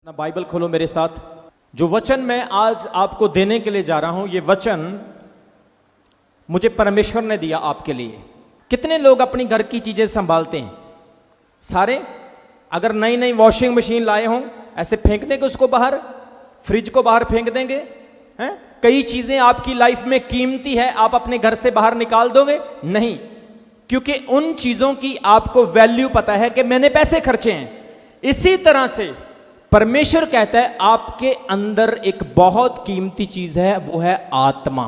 अपना बाइबल खोलो मेरे साथ। जो वचन मैं आज आपको देने के लिए जा रहा हूं, ये वचन मुझे परमेश्वर ने दिया आपके लिए। कितने लोग अपनी घर की चीजें संभालते हैं? सारे? अगर नई नई वॉशिंग मशीन लाए हों, ऐसे फेंक देंगे उसको बाहर, फ्रिज को बाहर फेंक देंगे हैं? कई चीजें आपकी लाइफ में कीमती है, आप अपने घर से बाहर निकाल दोगे? नहीं, क्योंकि उन चीजों की आपको वैल्यू पता है कि मैंने पैसे खर्चे हैं। इसी तरह से परमेश्वर कहता है आपके अंदर एक बहुत कीमती चीज है, वो है आत्मा।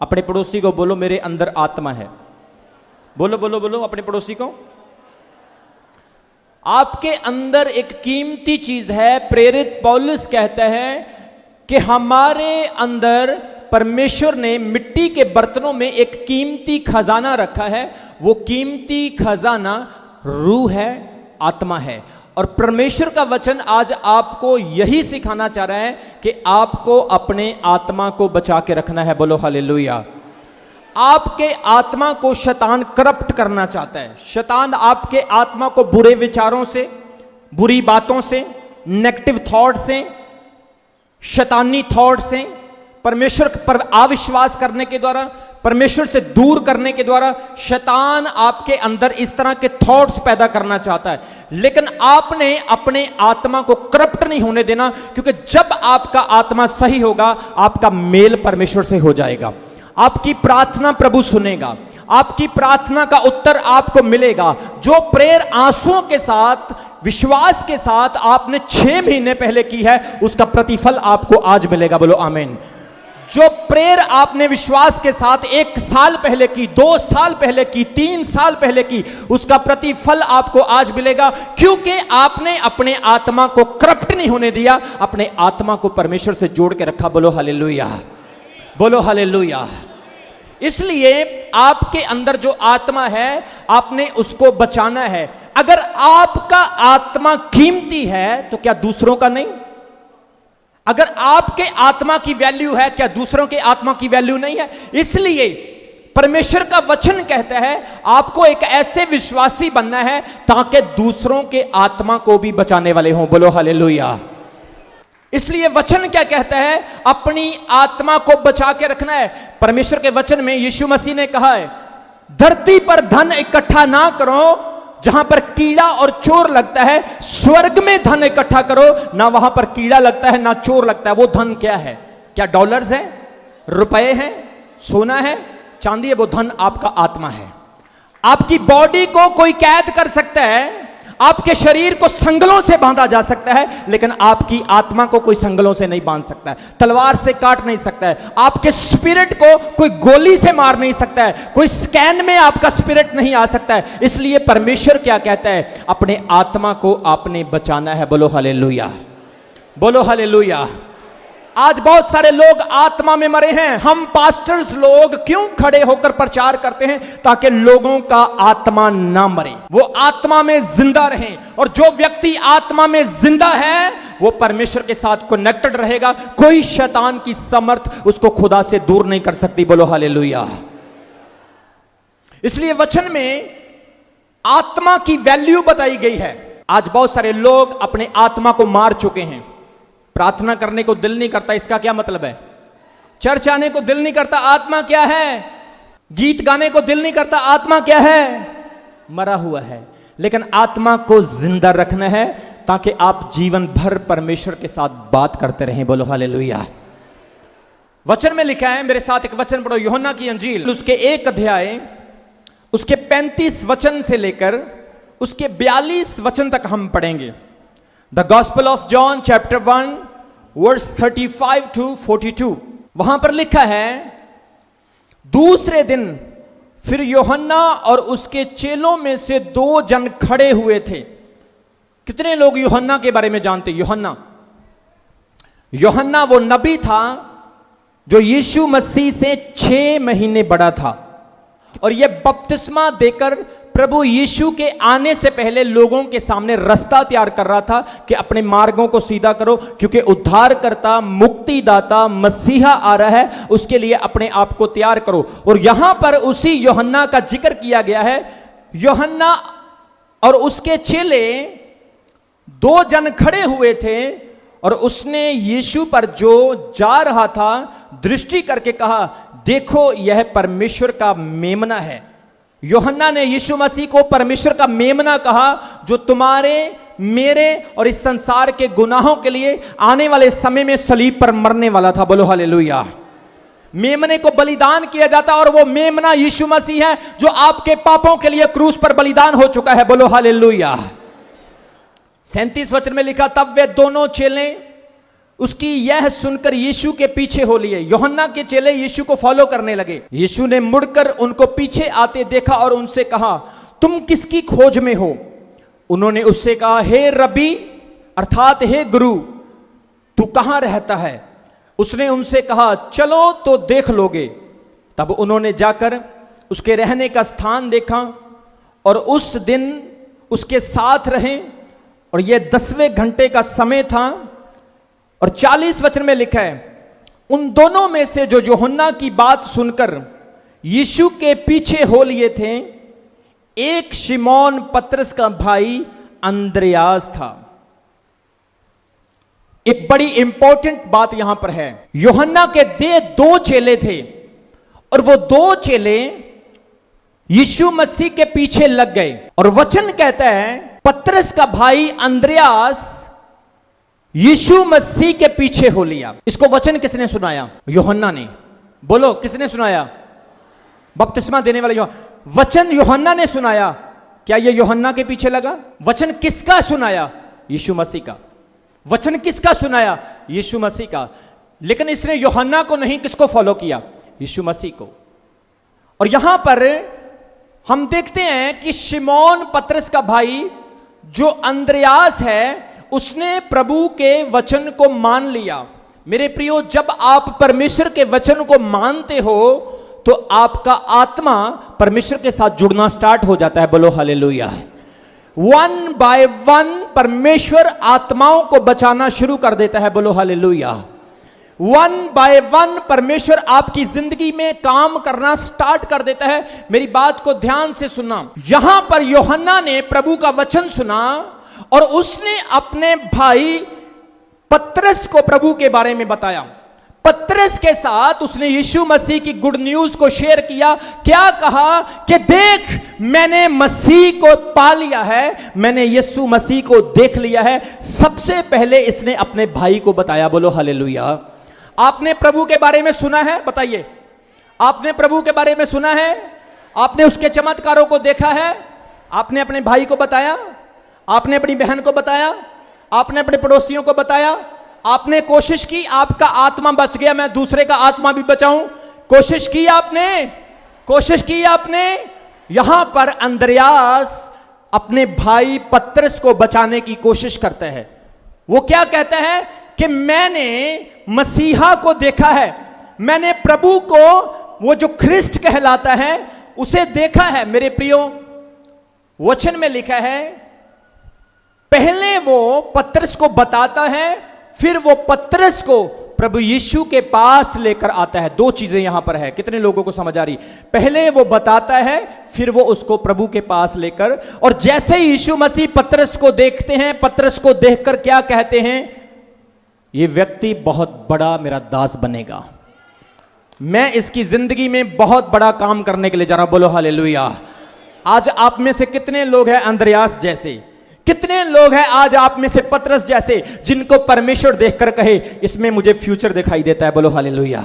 अपने पड़ोसी को बोलो, मेरे अंदर आत्मा है। बोलो बोलो बोलो अपने पड़ोसी को। आपके अंदर एक कीमती चीज है। प्रेरित पौलुस कहता है कि हमारे अंदर परमेश्वर ने मिट्टी के बर्तनों में एक कीमती खजाना रखा है। वो कीमती खजाना रूह है, आत्मा है। और परमेश्वर का वचन आज आपको यही सिखाना चाह रहा है कि आपको अपने आत्मा को बचा के रखना है। बोलो हालेलुया। आपके आत्मा को शैतान करप्ट करना चाहता है। शैतान आपके आत्मा को बुरे विचारों से, बुरी बातों से, नेगेटिव थॉट से, शैतानी थॉट से, परमेश्वर पर अविश्वास करने के द्वारा, परमेश्वर से दूर करने के द्वारा शैतान आपके अंदर इस तरह के थॉट्स पैदा करना चाहता है। लेकिन आपने अपने आत्मा को करप्ट नहीं होने देना, क्योंकि जब आपका आत्मा सही होगा, आपका मेल परमेश्वर से हो जाएगा। आपकी प्रार्थना प्रभु सुनेगा, आपकी प्रार्थना का उत्तर आपको मिलेगा। जो प्रेयर आंसुओं के साथ, विश्वास के साथ आपने 6 महीने पहले की है, उसका प्रतिफल आपको आज मिलेगा। बोलो आमीन। जो प्रेयर आपने विश्वास के साथ 1 साल पहले की, 2 साल पहले की, 3 साल पहले की, उसका प्रतिफल आपको आज मिलेगा, क्योंकि आपने अपने आत्मा को करप्ट नहीं होने दिया, अपने आत्मा को परमेश्वर से जोड़ के रखा। बोलो हालेलुया, बोलो हालेलुया। इसलिए आपके अंदर जो आत्मा है, आपने उसको बचाना है। अगर आपका आत्मा कीमती है तो क्या दूसरों का नहीं? अगर आपके आत्मा की वैल्यू है, क्या दूसरों के आत्मा की वैल्यू नहीं है? इसलिए परमेश्वर का वचन कहता है आपको एक ऐसे विश्वासी बनना है ताकि दूसरों के आत्मा को भी बचाने वाले हों। बोलो हालेलुया। इसलिए वचन क्या कहता है? अपनी आत्मा को बचा के रखना है। परमेश्वर के वचन में यीशु मसीह ने कहा है, धरती पर धन इकट्ठा ना करो जहां पर कीड़ा और चोर लगता है, स्वर्ग में धन इकट्ठा करो, ना वहां पर कीड़ा लगता है ना चोर लगता है। वो धन क्या है? क्या डॉलर्स है, रुपए हैं, सोना है, चांदी है? वो धन आपका आत्मा है। आपकी बॉडी को कोई कैद कर सकता है, आपके शरीर को संगलों से बांधा जा सकता है, लेकिन आपकी आत्मा को कोई संगलों से नहीं बांध सकता है, तलवार से काट नहीं सकता है। आपके स्पिरिट को कोई गोली से मार नहीं सकता है, कोई स्कैन में आपका स्पिरिट नहीं आ सकता है। इसलिए परमेश्वर क्या कहता है? अपने आत्मा को आपने बचाना है। बोलो हालेलुया, बोलो हालेलुया। आज बहुत सारे लोग आत्मा में मरे हैं। हम पास्टर्स लोग क्यों खड़े होकर प्रचार करते हैं? ताकि लोगों का आत्मा ना मरे, वो आत्मा में जिंदा रहें। और जो व्यक्ति आत्मा में जिंदा है वो परमेश्वर के साथ कनेक्टेड रहेगा। कोई शैतान की समर्थ उसको खुदा से दूर नहीं कर सकती। बोलो हालेलुया। इसलिए वचन में आत्मा की वैल्यू बताई गई है। आज बहुत सारे लोग अपने आत्मा को मार चुके हैं। प्रार्थना करने को दिल नहीं करता, इसका क्या मतलब है? चर्च आने को दिल नहीं करता, आत्मा क्या है? गीत गाने को दिल नहीं करता, आत्मा क्या है? मरा हुआ है। लेकिन आत्मा को जिंदा रखना है ताकि आप जीवन भर परमेश्वर के साथ बात करते रहें। बोलो हालेलुया। वचन में लिखा है, मेरे साथ एक वचन पढ़ो, यूहन्ना की अंजील उसके 1 अध्याय उसके 35 वचन से लेकर उसके 42 वचन तक हम पढ़ेंगे। The Gospel of John chapter 1 verse 35 to 42। वहां पर लिखा है, दूसरे दिन फिर यूहन्ना और उसके चेलों में से 2 जन खड़े हुए थे। कितने लोग यूहन्ना के बारे में जानते? यूहन्ना वो नबी था जो यीशु मसीह से 6 महीने बड़ा था, और यह बपतिस्मा देकर प्रभु यीशु के आने से पहले लोगों के सामने रास्ता तैयार कर रहा था कि अपने मार्गों को सीधा करो, क्योंकि उद्धारकर्ता, मुक्तिदाता, मसीहा आ रहा है, उसके लिए अपने आप को तैयार करो। और यहां पर उसी यूहन्ना का जिक्र किया गया है। यूहन्ना और उसके चेले 2 जन खड़े हुए थे और उसने यीशु पर जो जा रहा था दृष्टि करके कहा, देखो यह परमेश्वर का मेमना है। यूहन्ना ने यीशु मसीह को परमेश्वर का मेमना कहा, जो तुम्हारे, मेरे और इस संसार के गुनाहों के लिए आने वाले समय में सलीब पर मरने वाला था। बोलो हालेलुया। मेमने को बलिदान किया जाता और वो मेमना यीशु मसीह है, जो आपके पापों के लिए क्रूस पर बलिदान हो चुका है। बोलो हालेलुया। 37 वचन में लिखा, तब वे दोनों चेले उसकी यह सुनकर यीशु के पीछे हो लिए। यूहन्ना के चेले यीशु को फॉलो करने लगे। यीशु ने मुड़कर उनको पीछे आते देखा और उनसे कहा, तुम किसकी खोज में हो? उन्होंने उससे कहा, हे रब्बी, अर्थात हे गुरु, तू कहां रहता है? उसने उनसे कहा, चलो तो देख लोगे। तब उन्होंने जाकर उसके रहने का स्थान देखा और उस दिन उसके साथ रहे, और यह 10वें घंटे का समय था। और 40 वचन में लिखा है, उन दोनों में से जो यूहन्ना की बात सुनकर यीशु के पीछे हो लिए थे, एक शिमोन पतरस का भाई अंद्रयास था। एक बड़ी इंपॉर्टेंट बात यहां पर है। यूहन्ना के 2 चेले थे और वो 2 चेले यीशु मसीह के पीछे लग गए। और वचन कहता है, पतरस का भाई अंद्रयास यीशु मसीह के पीछे हो लिया। इसको वचन किसने सुनाया? यूहन्ना ने। बोलो, किसने सुनाया? बपतिस्मा देने वाले वचन यूहन्ना ने सुनाया। क्या यह यूहन्ना के पीछे लगा? वचन किसका सुनाया? यीशु मसीह का। वचन किसका सुनाया? यीशु मसीह का। लेकिन इसने यूहन्ना को नहीं, किसको फॉलो किया? यीशु मसीह को। और यहां पर हम देखते हैं कि शिमोन पतरस का भाई जो अंद्रयास है, उसने प्रभु के वचन को मान लिया। मेरे प्रियो, जब आप परमेश्वर के वचन को मानते हो तो आपका आत्मा परमेश्वर के साथ जुड़ना स्टार्ट हो जाता है। बोलो हालेलुया। 1 बाय 1 परमेश्वर आत्माओं को बचाना शुरू कर देता है। बोलो हालेलुया। 1 बाय 1 परमेश्वर आपकी जिंदगी में काम करना स्टार्ट कर देता है। मेरी बात को ध्यान से सुनना। यहां पर यूहन्ना ने प्रभु का वचन सुना और उसने अपने भाई पतरस को प्रभु के बारे में बताया। पतरस के साथ उसने यीशु मसीह की गुड न्यूज को शेयर किया। क्या कहा कि देख, मैंने मसीह को पा लिया है, मैंने यीशु मसीह को देख लिया है। सबसे पहले इसने अपने भाई को बताया। बोलो हालेलुया। आपने प्रभु के बारे में सुना है? बताइए, आपने प्रभु के बारे में सुना है? आपने उसके चमत्कारों को देखा है? आपने अपने भाई को बताया? आपने अपनी बहन को बताया? आपने अपने पड़ोसियों को बताया? आपने कोशिश की, आपका आत्मा बच गया, मैं दूसरे का आत्मा भी बचाऊं? कोशिश की आपने? कोशिश की आपने? यहां पर अंद्रयास अपने भाई पतरस को बचाने की कोशिश करता है। वो क्या कहता है कि मैंने मसीहा को देखा है, मैंने प्रभु को, वो जो ख्रिस्ट कहलाता है, उसे देखा है। मेरे प्रियो, वचन में लिखा है, पहले वो पतरस को बताता है, फिर वो पतरस को प्रभु यीशु के पास लेकर आता है। 2 चीजें यहां पर है। कितने लोगों को समझ आ रही? पहले वो बताता है, फिर वो उसको प्रभु के पास लेकर, और जैसे ही यीशु मसीह पतरस को देखते हैं, पतरस को देखकर क्या कहते हैं? ये व्यक्ति बहुत बड़ा मेरा दास बनेगा, मैं इसकी जिंदगी में बहुत बड़ा काम करने के लिए जा रहा हूं। बोलो हालेलुया। आज आप में से कितने लोग हैं अंद्रयास जैसे? कितने लोग हैं आज आप में से पतरस जैसे, जिनको परमेश्वर देखकर कहे, इसमें मुझे फ्यूचर दिखाई देता है? बोलो हालेलुया।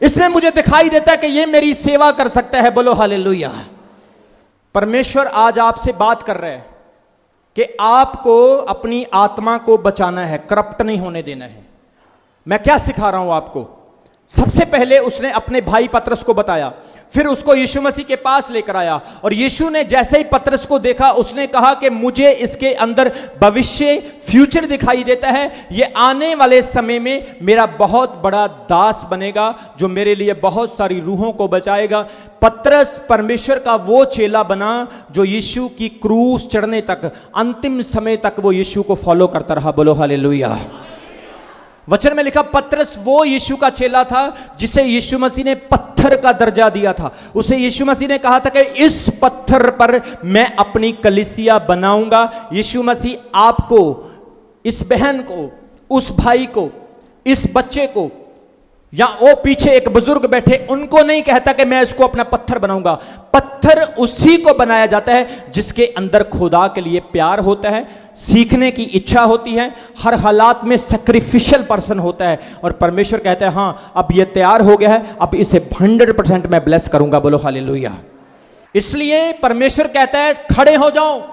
इसमें मुझे दिखाई देता है कि ये मेरी सेवा कर सकता है। बोलो हालेलुया। परमेश्वर आज आपसे बात कर रहा है कि आपको अपनी आत्मा को बचाना है, करप्ट नहीं होने देना है। मैं क्या सिखा रहा हूं आपको? सबसे पहले उसने अपने भाई पतरस को बताया, फिर उसको यीशु मसीह के पास लेकर आया, और यीशु ने जैसे ही पतरस को देखा, उसने कहा कि मुझे इसके अंदर भविष्य, फ्यूचर दिखाई देता है। ये आने वाले समय में मेरा बहुत बड़ा दास बनेगा, जो मेरे लिए बहुत सारी रूहों को बचाएगा। पतरस परमेश्वर का वो चेला बना जो यीशु की क्रूस चढ़ने तक, अंतिम समय तक वो यीशु को फॉलो करता रहा। बोलो हालेलुया। वचन में लिखा, पतरस वो यीशु का चेला था जिसे यीशु मसीह ने पत्थर का दर्जा दिया था। उसे यीशु मसीह ने कहा था कि इस पत्थर पर मैं अपनी कलीसिया बनाऊंगा। यीशु मसीह आपको, इस बहन को उस भाई को, इस बच्चे को, या वो पीछे एक बुजुर्ग बैठे, उनको नहीं कहता कि मैं इसको अपना पत्थर बनाऊंगा। पत्थर उसी को बनाया जाता है जिसके अंदर खुदा के लिए प्यार होता है, सीखने की इच्छा होती है, हर हालात में सैक्रिफिशियल पर्सन होता है। और परमेश्वर कहता है हां अब ये तैयार हो गया है, अब इसे 100% मैं ब्लेस करूंगा। बोलो हालेलुया। इसलिए परमेश्वर कहता है खड़े हो जाओ।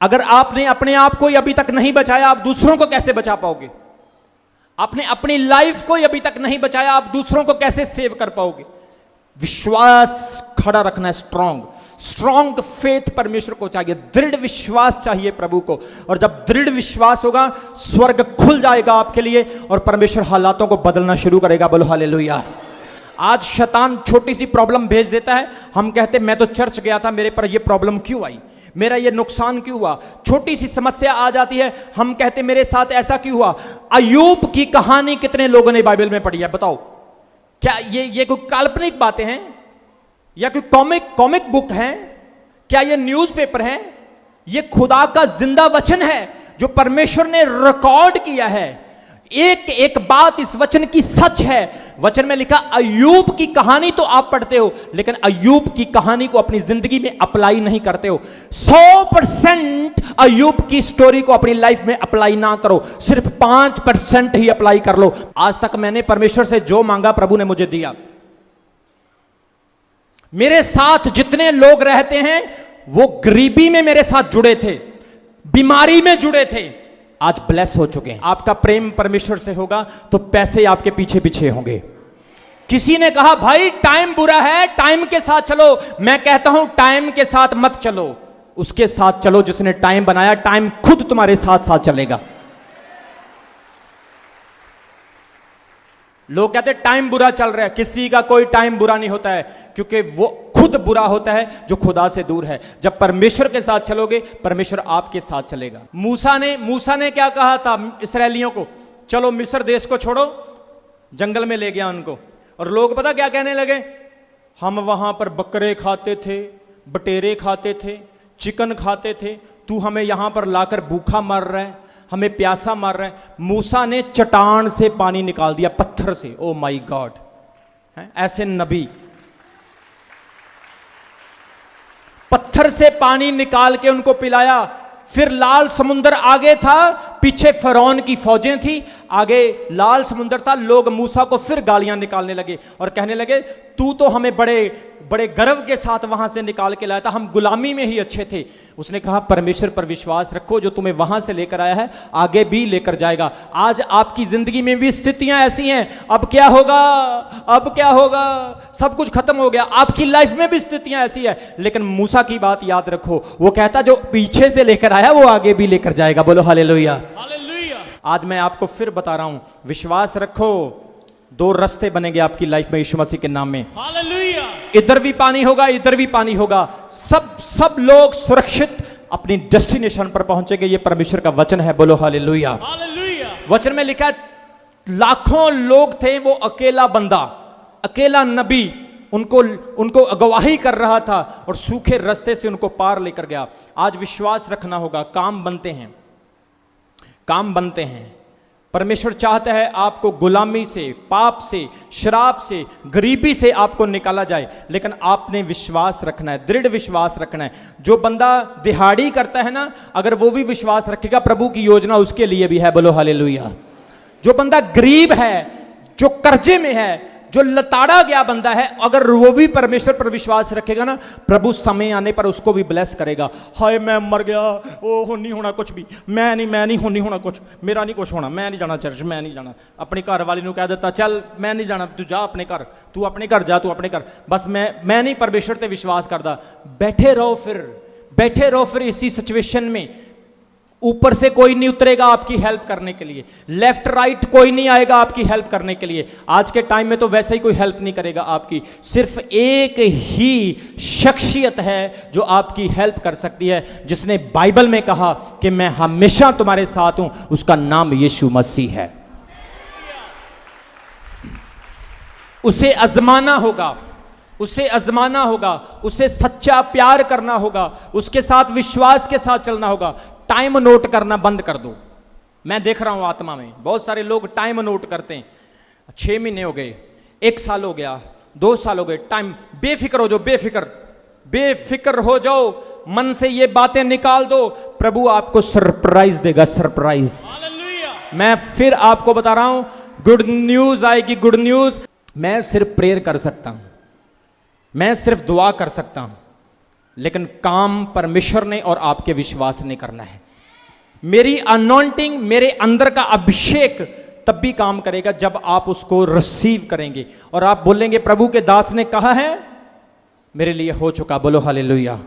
अगर आपने अपने आप को अभी तक नहीं बचाया, आप दूसरों को कैसे बचा पाओगे? आपने अपनी लाइफ को अभी तक नहीं बचाया, आप दूसरों को कैसे सेव कर पाओगे? विश्वास खड़ा रखना है, स्ट्रॉन्ग फेथ परमेश्वर को चाहिए, दृढ़ विश्वास चाहिए प्रभु को। और जब दृढ़ विश्वास होगा, स्वर्ग खुल जाएगा आपके लिए और परमेश्वर हालातों को बदलना शुरू करेगा। बोलो हालेलुया। आज शैतान छोटी सी प्रॉब्लम भेज देता है, हम कहते मैं तो चर्च गया था, मेरे पर यह प्रॉब्लम क्यों आई, मेरा ये नुकसान क्यों हुआ? छोटी सी समस्या आ जाती है, हम कहते मेरे साथ ऐसा क्यों हुआ? अय्यूब की कहानी कितने लोगों ने बाइबल में पढ़ी है? बताओ, क्या ये कोई काल्पनिक बातें हैं या कोई कॉमिक बुक हैं? क्या ये न्यूज़पेपर हैं? ये खुदा का जिंदा वचन है जो परमेश्वर ने रिकॉर्ड किया है। एक एक बात इस वचन की सच है। वचन में लिखा, अय्यूब की कहानी तो आप पढ़ते हो, लेकिन अय्यूब की कहानी को अपनी जिंदगी में अप्लाई नहीं करते हो। 100% अय्यूब की स्टोरी को अपनी लाइफ में अप्लाई ना करो, सिर्फ 5% ही अप्लाई कर लो। आज तक मैंने परमेश्वर से जो मांगा प्रभु ने मुझे दिया। मेरे साथ जितने लोग रहते हैं वो गरीबी में मेरे साथ जुड़े थे, बीमारी में जुड़े थे, आज ब्लेस हो चुके हैं। आपका प्रेम परमेश्वर से होगा तो पैसे आपके पीछे पीछे होंगे। किसी ने कहा भाई टाइम बुरा है, टाइम के साथ चलो। मैं कहता हूं टाइम के साथ मत चलो, उसके साथ चलो जिसने टाइम बनाया। टाइम खुद तुम्हारे साथ साथ चलेगा। लोग कहते हैं टाइम बुरा चल रहा है। किसी का कोई टाइम बुरा नहीं होता है, क्योंकि वो खुद बुरा होता है जो खुदा से दूर है। जब परमेश्वर के साथ चलोगे, परमेश्वर आपके साथ चलेगा। मूसा ने क्या कहा था इस्राएलियों को? चलो मिस्र देश को छोड़ो। जंगल में ले गया उनको, और लोग पता क्या कहने लगे? हम वहां पर बकरे खाते थे, बटेरे खाते थे, चिकन खाते थे, तू हमें यहां पर लाकर भूखा मार रहा है, हमें प्यासा मार रहा है। मूसा ने चट्टान से पानी निकाल दिया, पत्थर से। ओ माय गॉड, ऐसे नबी पत्थर से पानी निकाल के उनको पिलाया। फिर लाल समुंदर आगे था, पीछे फरौन की फौजें थी, आगे लाल समुंदर था। लोग मूसा को फिर गालियां निकालने लगे और कहने लगे तू तो हमें बड़े बड़े गर्व के साथ वहां से निकाल के लाया था, हम गुलामी में ही अच्छे थे। उसने कहा परमेश्वर पर विश्वास रखो, जो तुम्हें वहां से लेकर आया है आगे भी लेकर जाएगा। आज आपकी जिंदगी में भी स्थितियां ऐसी हैं, अब क्या होगा, अब क्या होगा, सब कुछ खत्म हो गया। आपकी लाइफ में भी स्थितियां ऐसी है, लेकिन मूसा की बात याद रखो, वो कहता जो पीछे से लेकर आया वो आगे भी लेकर जाएगा। बोलो हालेलुया। आज मैं आपको फिर बता रहा हूं, विश्वास रखो, 2 रास्ते बनेंगे आपकी लाइफ में यीशु मसीह के नाम में। हालेलुया। इधर भी पानी होगा, इधर भी पानी होगा, सब लोग सुरक्षित अपनी डेस्टिनेशन पर पहुंचेंगे। ये परमेश्वर का वचन है। बोलो हालेलुया। हालेलुया। वचन में लिखा है लाखों लोग थे, वो अकेला बंदा, अकेला नबी उनको अगवाही कर रहा था और सूखे रास्ते से उनको पार लेकर गया। आज विश्वास रखना होगा। काम बनते हैं, काम बनते हैं। परमेश्वर चाहता है आपको गुलामी से, पाप से, शराब से, गरीबी से आपको निकाला जाए, लेकिन आपने विश्वास रखना है, दृढ़ विश्वास रखना है। जो बंदा दिहाड़ी करता है ना, अगर वो भी विश्वास रखेगा, प्रभु की योजना उसके लिए भी है। बोलो हालेलुया। जो बंदा गरीब है, जो कर्जे में है, जो लताड़ा गया बंदा है, अगर वो भी परमेश्वर पर विश्वास रखेगा ना, प्रभु समय आने पर उसको भी ब्लेस करेगा। हाय मैं मर गया, ओ नहीं होना कुछ भी, मैं नहीं होना कुछ, मेरा नहीं कुछ होना, मैं नहीं जाना चर्च, मैं नहीं जाना। अपनी घर वाली ने कह देता चल मैं नहीं जाना, तू जा अपने घर, तू अपने घर जा, तू अपने घर, बस मैं नहीं परमेश्वर ते विश्वास करता। बैठे रहो फिर इसी सिचुएशन में। ऊपर से कोई नहीं उतरेगा आपकी हेल्प करने के लिए, लेफ्ट राइट कोई नहीं आएगा आपकी हेल्प करने के लिए। आज के टाइम में तो वैसे ही कोई हेल्प नहीं करेगा आपकी। सिर्फ एक ही शख्सियत है जो आपकी हेल्प कर सकती है, जिसने बाइबल में कहा कि मैं हमेशा तुम्हारे साथ हूं, उसका नाम यीशु मसीह है। उसे आजमाना होगा, उसे सच्चा प्यार करना होगा, उसके साथ विश्वास के साथ चलना होगा। टाइम नोट करना बंद कर दो। मैं देख रहा हूं आत्मा में बहुत सारे लोग टाइम नोट करते हैं, 6 महीने हो गए, 1 साल हो गया, 2 साल हो गए, टाइम। बेफिक्र हो जाओ, बेफिक्र हो जाओ, मन से ये बातें निकाल दो, प्रभु आपको सरप्राइज देगा, सरप्राइज। मैं फिर आपको बता रहा हूं, गुड न्यूज आएगी, गुड न्यूज। मैं सिर्फ प्रेयर कर सकता हूं, मैं सिर्फ दुआ कर सकता हूं, लेकिन काम परमेश्वर ने और आपके विश्वास ने करना है। मेरी अनॉइंटिंग, मेरे अंदर का अभिषेक तब भी काम करेगा जब आप उसको रिसीव करेंगे और आप बोलेंगे प्रभु के दास ने कहा है, मेरे लिए हो चुका। बोलो हालेलुया।